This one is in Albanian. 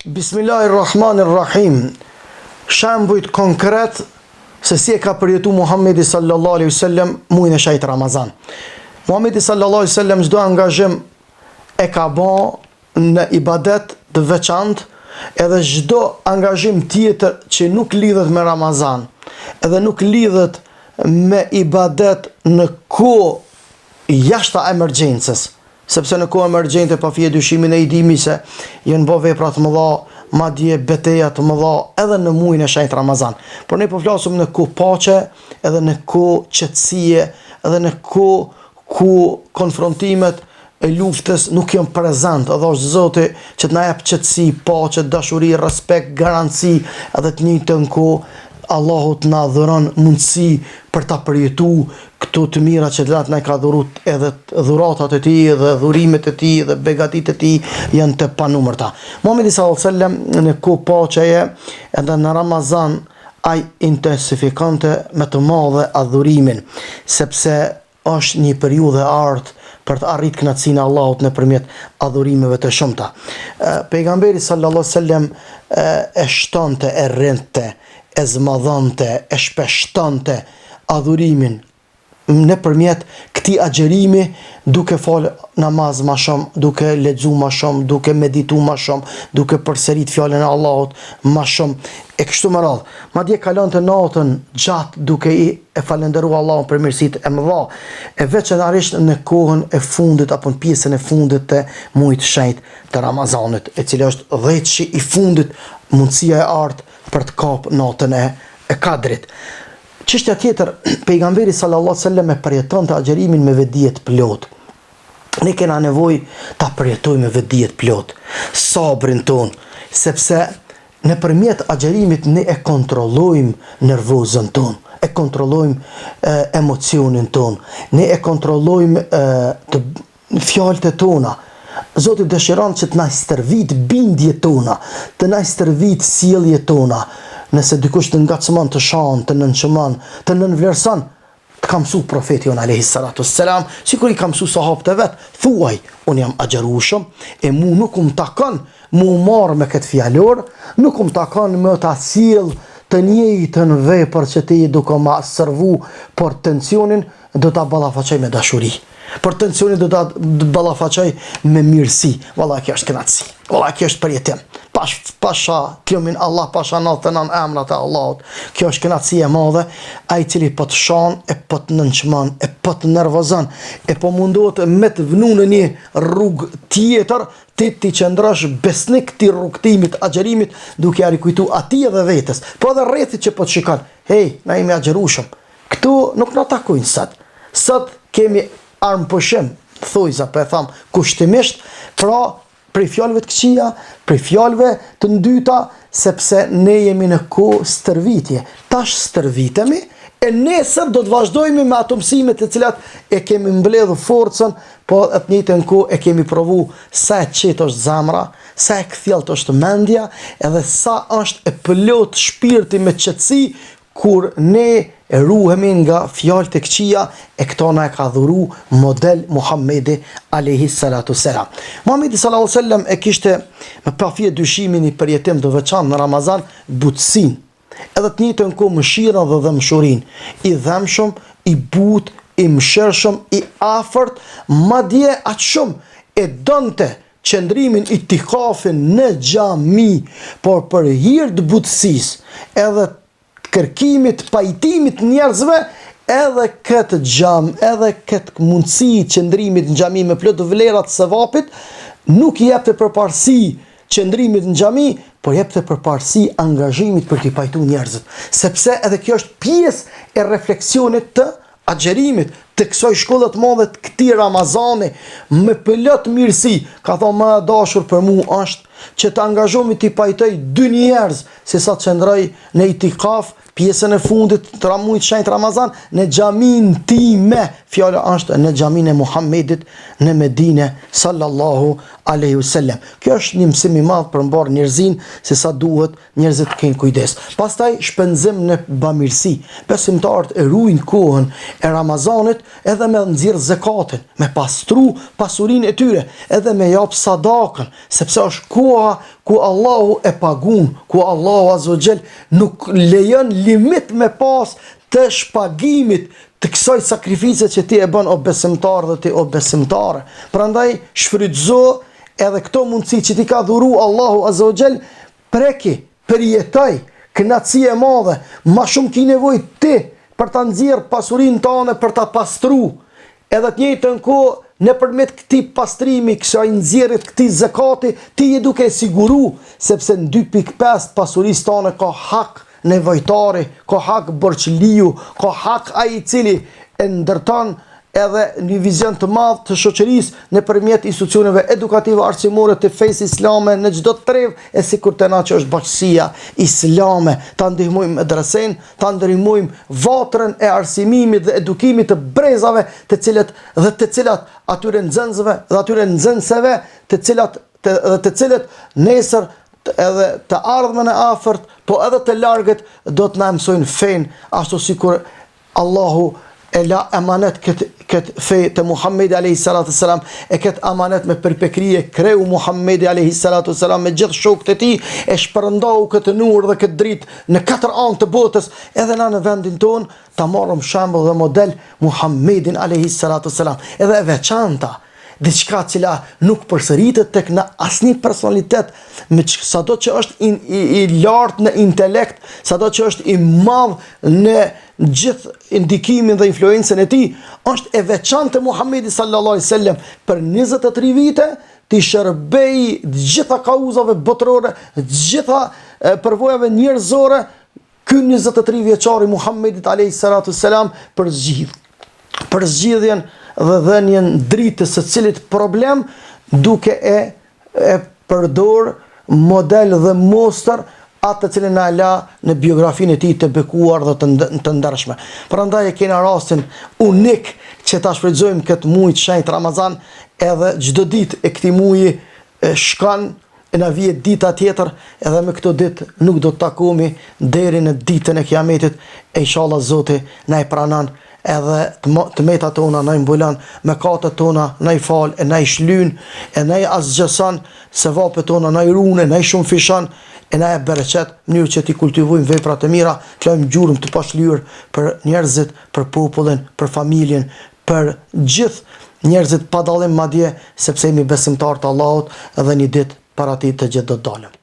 Bismillahirrahmanirrahim. Shembujt konkret se si e ka përjetu Muhammedi sallallahu alaihi wasallam muajin e shejt Ramazan. Muhammedi sallallahu alaihi wasallam çdo angazhim e ka bë në ibadet të veçantë, edhe çdo angazhim tjetër që nuk lidhet me Ramazan, edhe nuk lidhet me ibadet në kohë jashtë emergjencës. Sepse në kohë emergjente pa fije dyshimin e dimi se janë bë vepra të mëdha, madje beteja të mëdha edhe në muajin e shenjtë Ramazan. Por ne po flasim në kohë paqe, edhe në kohë qetësie, edhe në kohë ku konfrontimet e luftës nuk janë prezant, edhe është Zoti që të na jap qetësi, paqe, dashuri, respekt, garanci, edhe të njëjtën kohë Allahu të na dhuron mundësi për ta përjetu këto të mira që Allah na ka dhuruar, edhe dhuratat e tij dhe dhurimet e tij dhe begatitë e tij janë të panumërta. Muhamedi sallallahu alaihi wasallam në kohë paqeje edhe në Ramazan ai intensifikante me të madhe adhurimin, sepse është një periudhë e artë për të arritur kënaqësinë e Allahut nëpërmjet adhurimeve të shumta. Pejgamberi sallallahu alaihi wasallam e shtonte, e rrinte, e zmadhante, e shpeshtonte adhurimin nëpërmjet këtij agjerimi, duke fal namaz më shumë, duke lexu më shumë, duke meditu më shumë, duke përsërit fjalën e Allahut më shumë e kështu me radhë. Madje kalonte natën gjatë duke i falendëruar Allahun për mirësitë e mëdha, e veçanërisht në kohën e fundit apo në pjesën e fundit të muajit të shenjtë të Ramazanit, e cila është 10-shi i fundit, mundësia e artë për të kapë natën e Kadrit. Çështja tjetër, pejgamberi sallallahu alaihi wasallam e përjetonte agjerimin me vetdije të plot. Ne kena nevojë ta përjetojmë me vetdije të plot sabrin ton, sepse nëpërmjet agjerimit ne e kontrollojmë nervozën ton, e kontrollojmë emocionin ton, ne e kontrollojmë fjalët e tona. Zoti dëshiron që të na stërvit bindjet tona, të na stërvit sjelljet tona. Nëse dikush të ngacmon, të shan, të nënçmon, të nënvlerëson, të ka mësu profeti jon alayhi salatu wassalam, sikur i ka mësu sahabët e vet, thuaj, un jam agjerueshëm, e mu nuk më takon mu marr me këtë fjalor, nuk më takon me ta sjell të njëjtën vepër që ti duke ma servu, por tensionin do ta ballafaqoj me dashuri. Por tensionin do ta ballafaqoj me mirësi. Valla kjo është kënaqësi. Valla kjo është përjetim. Pasha lumin Allah, pasha 99 emrat e Allahut. Kjo është kënaqësi e madhe, ai i cili po të shan, e po të nënçmon, e po të nervozon, e po mundohet me të vënë në një rrugë tjetër, ti qëndrosh besnik ti rrugtimit, agjerimit, duke ia rikujtu atij edhe vetes. Po edhe rrethit që po të shikon. Hey, na jemi agjerueshëm. Këtu nuk na takojnë sot. Sot kemi armë pushim, thojza, po e tham kushtimisht, pra prej fjalëve të këqija, prej fjalëve të ndyta, sepse ne jemi në kohë stërvitje. Tash stërvitemi, e nesër do të vazhdojmë me ato mësime të cilat e kemi mbledhur forcën, po atë njëjtën kohë e kemi provu sa e qetë është zemra, sa e kthjellët është mendja, edhe sa është e plot shpirti me qetësi kur ne e ruhemi nga fjalët e këqija, e këto na e ka dhuru model Muhammedi alayhi salatu selam. Muhammedi sallallahu alaihi wasallam e kishte me pafije dyshimin i përjetim të veçantë në Ramazan butësin, edhe të njëjtën kohë mëshirën dhe dëmshurin, i dhëmshëm, i butë, i mëshirshëm, i afërt, madje aq shumë e donte qëndrimin i tikafin në xhami, por për hir të butësisë, edhe kërkimit, pajtimit njerëzve, edhe këtë xham, edhe këtë mundësi qëndrimit në xhami me plot vlerat së vapit, nuk i jepte përparësi qëndrimit në xhami, por jepte përparësi angazhimit për t'i pajtu njerëzit. Sepse edhe kjo është pjesë e refleksionit të agjerimit, të kësaj shkolle të madhe të këtij Ramazani, me plot mirësi. Ka thonë më dashur për mua është që të angazhohemi t'i pajtoj 2 njerëz, se sa të qëndroj në itikaf, pjesën e fundit të muajit të shenjtë Ramazan, në xhamin time. Fjala është në xhamin e Muhammedit në Medinë sallallahu alaihi wasallam. Kjo është një mësim i madh për mbar njerëzin, se sa duhet njerëzit të kenë kujdes. Pastaj shpenzim në bamirësi. Besimtarët e ruajnë kohën e Ramazanit edhe me nxirr zakatin, me pastru pasurinë e tyre, edhe me jap sadakën, sepse është koha ku Allahu e pagun, ku Allahu Azza wa Jall nuk lejon limit me pas të shpagimit të kësaj sakrifice që ti e bën o besimtar dhe ti o besimtare. Prandaj shfrytëzo edhe këto mundësi që ti ka dhuru Allahu Azza wa Jall, preki, përjetoj kënaqësi e madhe, ma shumë ki nevojë ti për ta nxjerr pasurinë tënde, për ta pastru. Edhe të njëjtën kohë, nëpërmjet këtij pastrimi, kësaj nxjerrjes këtij zakati, ti je duke siguru, sepse në 2.5 pasurisë tënde ka hak nevojtari, ka hak borçliu, ka hak ai i cili e ndërton edhe një vizion të madh të shoqërisë nëpërmjet institucioneve edukative arsimore të fesë islame në çdo trev, e sikur të na që është bashkësia islame, ta ndihmojmë medresen, ta ndihmojmë vatrën e arsimimit dhe edukimit të brezave, të cilat atyre nxënësve dhe atyre nxënëseve, të cilët nesër edhe të ardhmen e afërt, po edhe të largët do të na mësojnë fen, ashtu sikur Allahu e la emanet këtë fe të Muhammedi a.s. e këtë amanet me përpekrije kreu Muhammedi a.s. me gjithë shokët e ti, e shpërndau këtë nur dhe këtë dritë në 4 anë të botës, edhe na në vendin tonë ta marrëm shembull dhe model Muhammedin a.s. edhe e veçanta, diçka cila nuk përsëritet tek në asnjë personalitet, me sado që është i lartë në intelekt, sado që është i madh në gjithë indikimin dhe influencën e tij, është e veçantë Muhamedi sallallahu alaihi wasallam për 23 vite ti shërbej gjitha kauzave botërore, gjitha përvojave njerëzore. Ky 23 vjeçari Muhammedit alayhi salatu wassalam për zgjidhjen dhe dhënien dritës së cilit problem, duke e përdor model dhe mostër atë të cilën na la në biografinë e tij të bekuar dhe të ndershme. Prandaj e kena rastin unik që ta shfrytëzojmë këtë muaj të shenjtë Ramazan, edhe çdo ditë e këtij muaji shkon e na vjet dita tjetër, edhe me këto ditë nuk do të takohemi deri në ditën e Kiametit, e inshallah Zoti na e pranon, edhe të metat tona na i mbulon, mëkatet tona na i fal, e na i shlyn, e na i azgjeson, sevapet tona na i runë, na i shumëfishon, e na e bereqet, mënyrë që ti kultivojmë vepra të mira, të lajmë gjurmë të pashlyer për njerëzit, për popullin, për familjen, për gjithë njerëzit pa dallim madje, sepse jemi besimtar të Allahut, edhe një ditë para tij të gjithë do të dalëm.